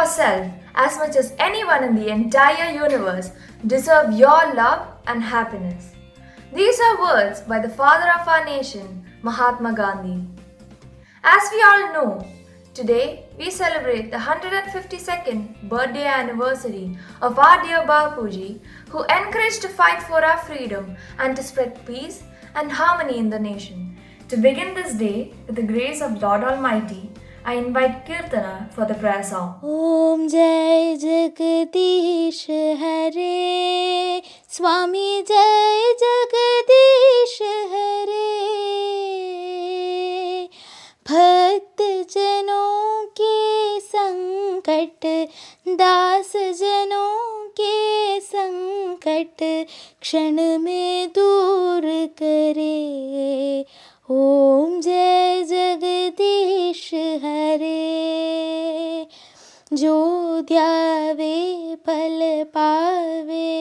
yourself, as much as anyone in the entire universe, deserve your love and happiness. These are words by the father of our nation, Mahatma Gandhi. As we all know, today we celebrate the 152nd birthday anniversary of our dear Bapuji, who encouraged to fight for our freedom and to spread peace and harmony in the nation. To begin this day with the grace of Lord Almighty, I invite Kirtana for the prayer song. Om Jai Jagadish Hare Swami Jai Jagadish Hare भक्त जनों के संकट दास जनों के संकट क्षण में दूर करे ओम जय जगदीश हरे जो ध्यावे पल पावे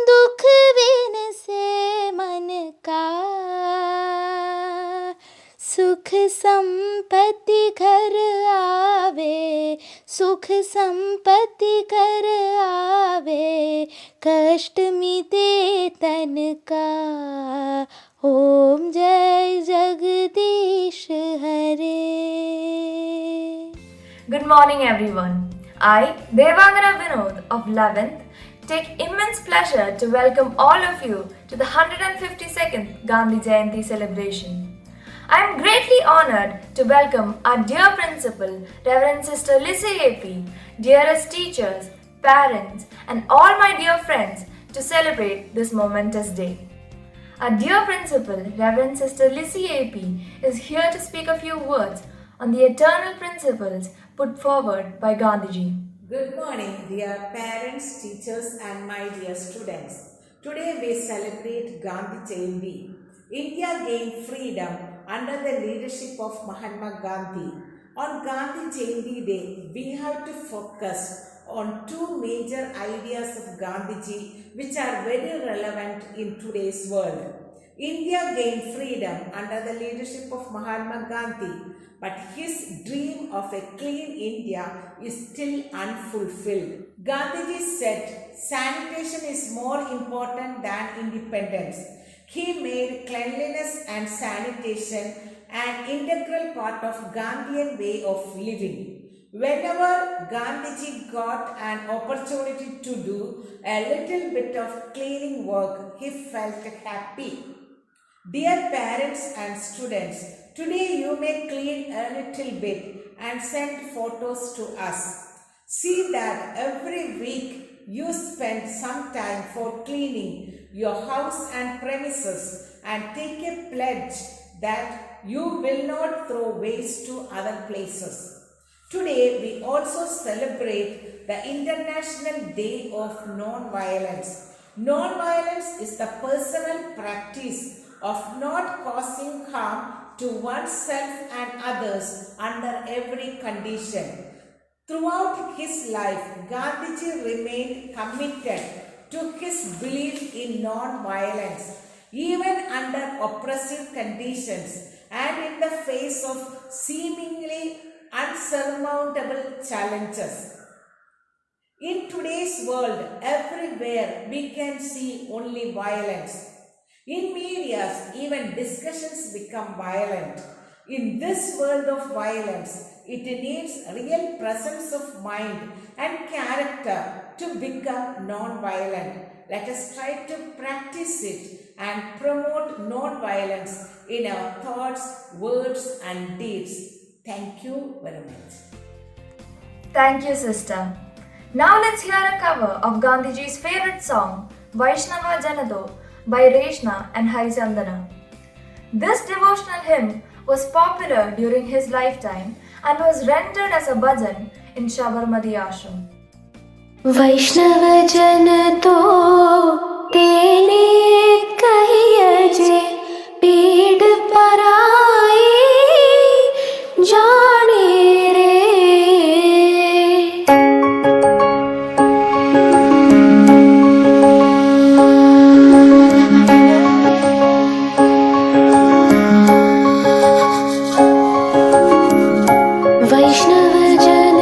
दुख विन से मन का सुख संपत्ति घर आवे सुख संपत्ति घर आवे कष्ट मिटे तन का ओम जय जगदीश हरे. Good morning, everyone. I, Devangana Vinod of 11th, take immense pleasure to welcome all of you to the 152nd Gandhi Jayanti celebration. I am greatly honored to welcome our dear principal, Reverend Sister Lissy AP, dearest teachers, parents, and all my dear friends to celebrate this momentous day. Our dear principal, Reverend Sister Lissy AP, is here to speak a few words on the eternal principles put forward by Gandhiji. Good morning, dear parents, teachers, and my dear students. Today we celebrate Gandhi Jayanti. India gained freedom under the leadership of Mahatma Gandhi. On Gandhi Jayanti Day, we have to focus on two major ideas of Gandhiji which are very relevant in today's world. India gained freedom under the leadership of Mahatma Gandhi, but his dream of a clean India is still unfulfilled. Gandhiji said sanitation is more important than independence. He made cleanliness and sanitation an integral part of Gandhian way of living. Whenever Gandhiji got an opportunity to do a little bit of cleaning work, he felt happy. Dear parents and students, today you may clean a little bit and send photos to us. See that every week you spend some time for cleaning your house and premises and take a pledge that you will not throw waste to other places. Today we also celebrate the International Day of Non-Violence. Non-violence is the personal practice of not causing harm to oneself and others under every condition. Throughout his life, Gandhiji remained committed to his belief in non-violence, even under oppressive conditions and in the face of seemingly unsurmountable challenges. In today's world, everywhere we can see only violence. In media, even discussions become violent. In this world of violence, it needs real presence of mind and character to become non-violent. Let us try to practice it and promote non-violence in our thoughts, words and deeds. Thank you very much. Thank you, sister. Now let's hear a cover of Gandhiji's favorite song, Vaishnava Janado, by Reshna and Harichandana. This devotional hymn was popular during his lifetime and was rendered as a bhajan in Sabarmati Ashram. वैष्णव जन तो तेने कहिए जे पीड़ पराई जाने रे. वैष्णव जन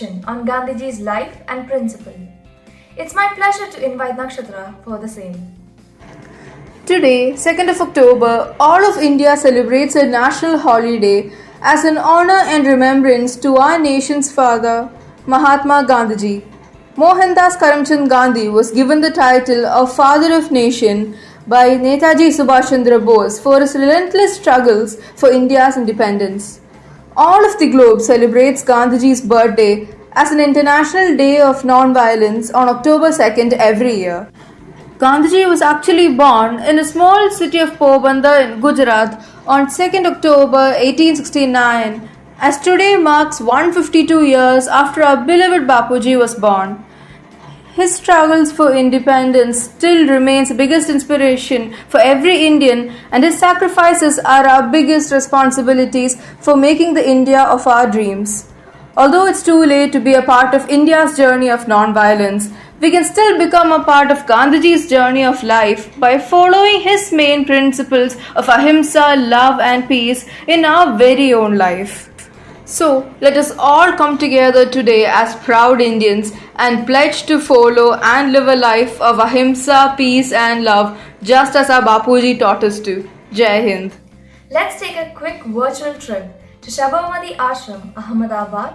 section on Gandhiji's life and principle. It's my pleasure to invite Nakshatra for the same. Today, 2nd of October, all of India celebrates a national holiday as an honor and remembrance to our nation's father, Mahatma Gandhiji. Mohandas Karamchand Gandhi was given the title of Father of Nation by Netaji Subhash Chandra Bose for his relentless struggles for India's independence. All of the globe celebrates Gandhiji's birthday as an International Day of Non-Violence on October 2nd every year. Gandhiji was actually born in a small city of Porbandar in Gujarat on 2nd October 1869, as today marks 152 years after our beloved Bapuji was born. His struggles for independence still remains the biggest inspiration for every Indian, and his sacrifices are our biggest responsibilities for making the India of our dreams. Although it's too late to be a part of India's journey of non-violence, we can still become a part of Gandhiji's journey of life by following his main principles of ahimsa, love and peace in our very own life. So, let us all come together today as proud Indians and pledge to follow and live a life of ahimsa, peace and love just as our Bapuji taught us to. Jai Hind. Let's take a quick virtual trip to Sabarmati Ashram, Ahmedabad,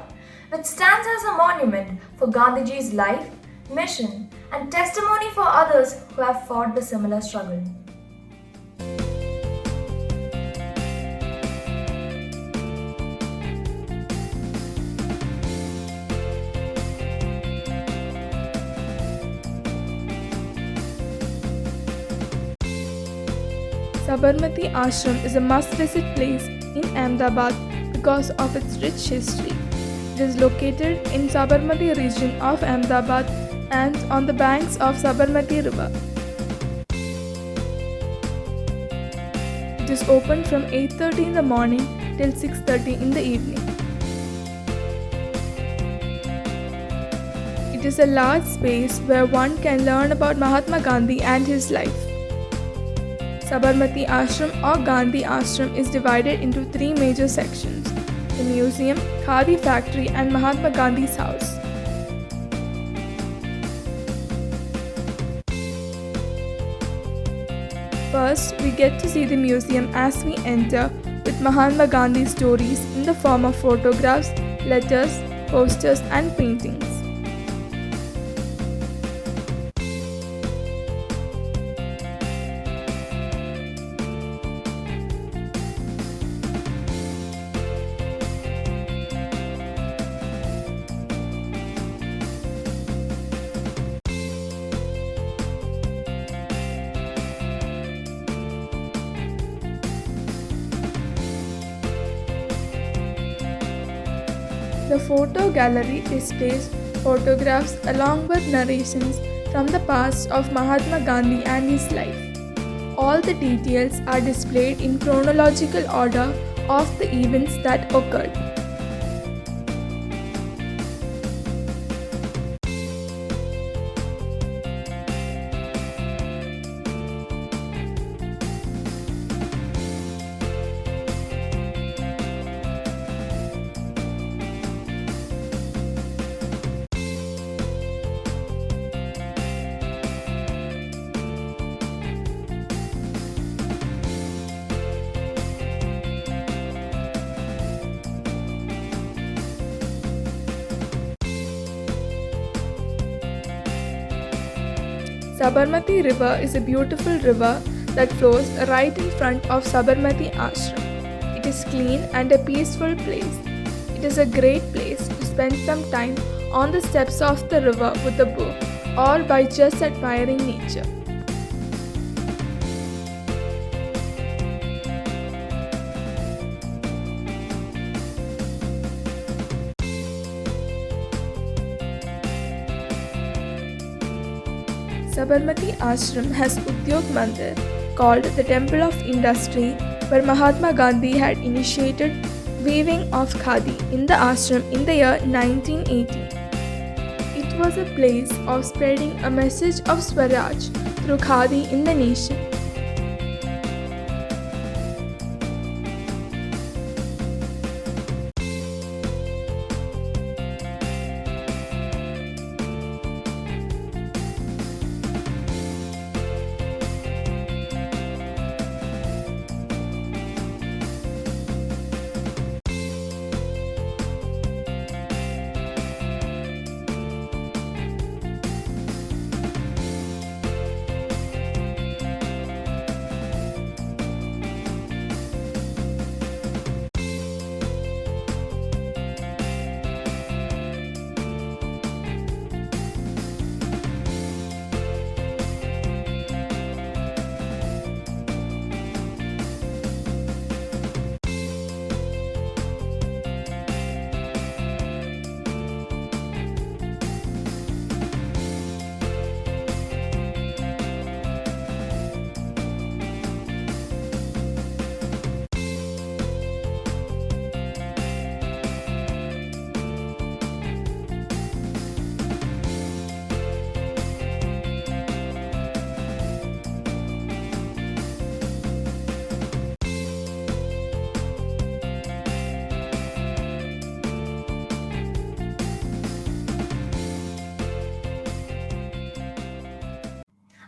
which stands as a monument for Gandhiji's life, mission, and testimony for others who have fought the similar struggle. Sabarmati Ashram is a must-visit place in Ahmedabad because of its rich history. It is located in Sabarmati region of Ahmedabad and on the banks of Sabarmati river. It is open from 8:30 in the morning till 6:30 in the evening. It is a large space where one can learn about Mahatma Gandhi and his life. Sabarmati Ashram or Gandhi Ashram is divided into three major sections: the museum, Khadi factory and Mahatma Gandhi's house. First, we get to see the museum as we enter with Mahatma Gandhi's stories in the form of photographs, letters, posters and paintings. The photo gallery displays photographs along with narrations from the past of Mahatma Gandhi and his life. All the details are displayed in chronological order of the events that occurred. Sabarmati River is a beautiful river that flows right in front of Sabarmati Ashram. It is clean and a peaceful place. It is a great place to spend some time on the steps of the river with a book or by just admiring nature. Sabarmati Ashram has Udyog Mandir, called the Temple of Industry, where Mahatma Gandhi had initiated weaving of khadi in the ashram in the year 1980. It was a place of spreading a message of Swaraj through khadi in the nation.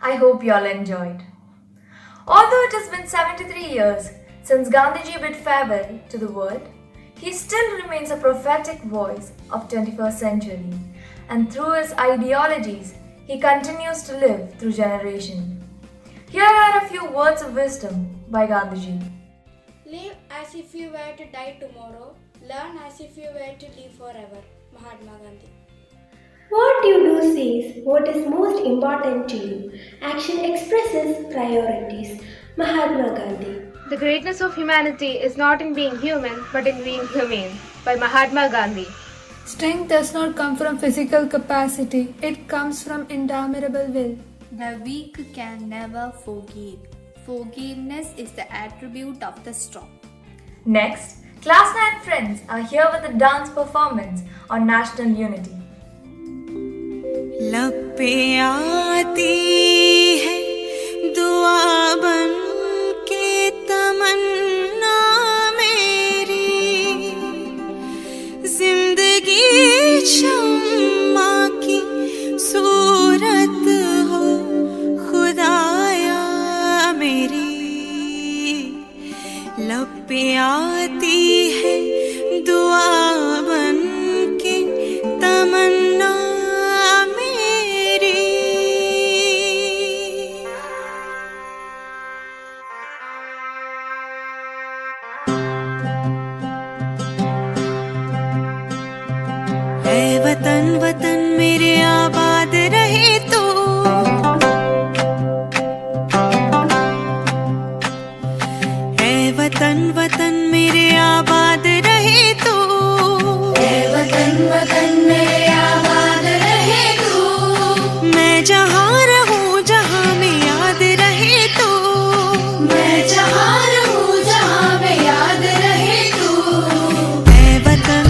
I hope you all enjoyed. Although it has been 73 years since Gandhiji bid farewell to the world, he still remains a prophetic voice of 21st century, and through his ideologies, he continues to live through generations. Here are a few words of wisdom by Gandhiji. Live as if you were to die tomorrow. Learn as if you were to live forever. Mahatma Gandhi. What you do says what is most important to you. Action expresses priorities. Mahatma Gandhi. The greatness of humanity is not in being human, but in being humane. By Mahatma Gandhi. Strength does not come from physical capacity, it comes from indomitable will. The weak can never forgive. Forgiveness is the attribute of the strong. Next, Class 9 friends are here with a dance performance on national unity. लब पे आती है दुआ बन के तमन्ना मेरी, जिंदगी शम्मा की सूरत हो खुदाया मेरी। लब पे आती है दुआ बन के तमन्ना वतन वतन मेरे आबाद रहे तू, ऐ वतन वतन मेरे आबाद रहे तू, ऐ वतन वतन मेरे आबाद रहे तू। मैं जहाँ रहूँ जहाँ में याद रहे तू, मैं जहाँ रहूँ जहाँ में याद रहे तू। ऐ वतन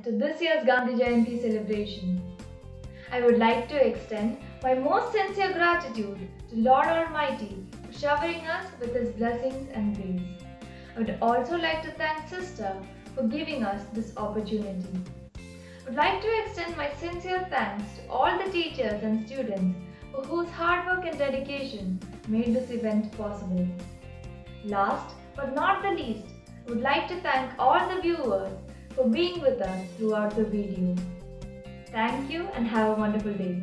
To this year's Gandhi Jayanti celebration. I would like to extend my most sincere gratitude to Lord Almighty for showering us with His blessings and grace. I would also like to thank Sister for giving us this opportunity. I would like to extend my sincere thanks to all the teachers and students for whose hard work and dedication made this event possible. Last but not the least, I would like to thank all the viewers for being with us throughout the video. Thank you and have a wonderful day.